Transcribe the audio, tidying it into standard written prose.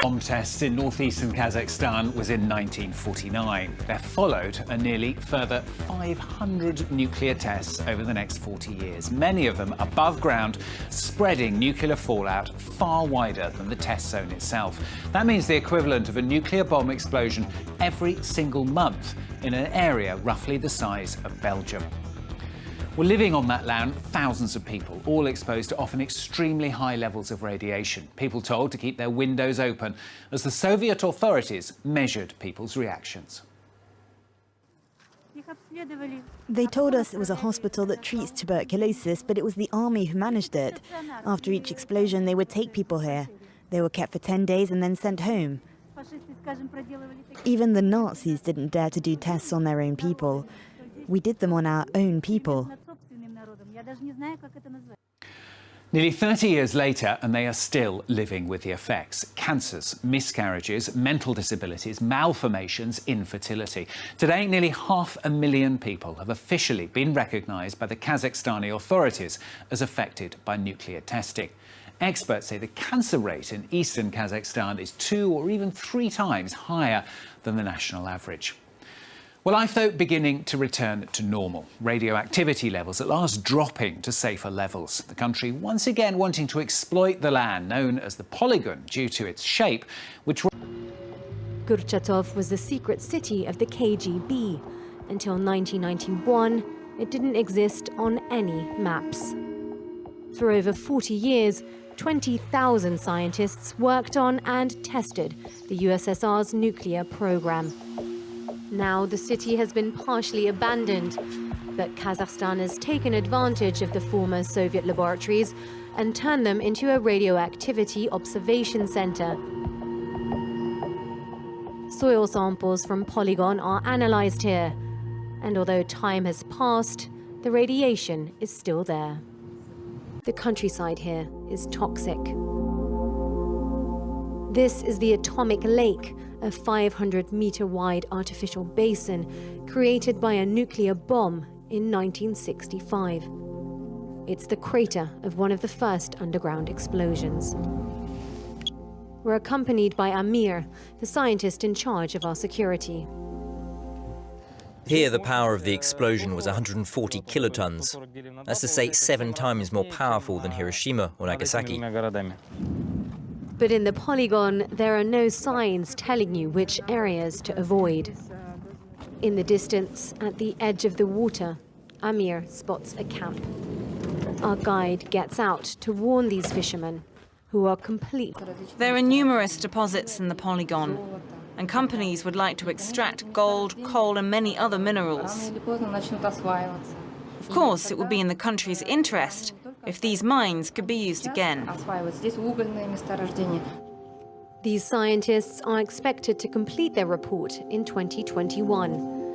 Bomb tests in northeastern Kazakhstan was in 1949. They're followed a nearly further 500 nuclear tests over the next 40 years, many of them above ground, spreading nuclear fallout far wider than the test zone itself. That means the equivalent of a nuclear bomb explosion every single month in an area roughly the size of Belgium. Well, living on that land, thousands of people, all exposed to often extremely high levels of radiation. People told to keep their windows open as the Soviet authorities measured people's reactions. They told us it was a hospital that treats tuberculosis, but it was the army who managed it. After each explosion, they would take people here. They were kept for 10 days and then sent home. Even the Nazis didn't dare to do tests on their own people. We did them on our own people. Nearly 30 years later, and they are still living with the effects. Cancers, miscarriages, mental disabilities, malformations, infertility. Today, nearly 500,000 people have officially been recognised by the Kazakhstani authorities as affected by nuclear testing. Experts say the cancer rate in eastern Kazakhstan is 2 or even 3 times higher than the national average. Well, life, though, beginning to return to normal. Radioactivity levels at last dropping to safer levels. The country once again wanting to exploit the land known as the polygon due to its shape, which... Kurchatov was the secret city of the KGB. Until 1991, it didn't exist on any maps. For over 40 years, 20,000 scientists worked on and tested the USSR's nuclear program. Now the city has been partially abandoned, but Kazakhstan has taken advantage of the former Soviet laboratories and turned them into a radioactivity observation center. Soil samples from Polygon are analyzed here, and although time has passed, the radiation is still there. The countryside here is toxic. This is the atomic lake, a 500-meter-wide artificial basin created by a nuclear bomb in 1965. It's the crater of one of the first underground explosions. We're accompanied by Amir, the scientist in charge of our security. Here, the power of the explosion was 140 kilotons. That's to say, 7 times more powerful than Hiroshima or Nagasaki. But in the polygon, there are no signs telling you which areas to avoid. In the distance, at the edge of the water, Amir spots a camp. Our guide gets out to warn these fishermen, who are complete. There are numerous deposits in the polygon, and companies would like to extract gold, coal and many other minerals. Of course, it would be in the country's interest if these mines could be used again. These scientists are expected to complete their report in 2021.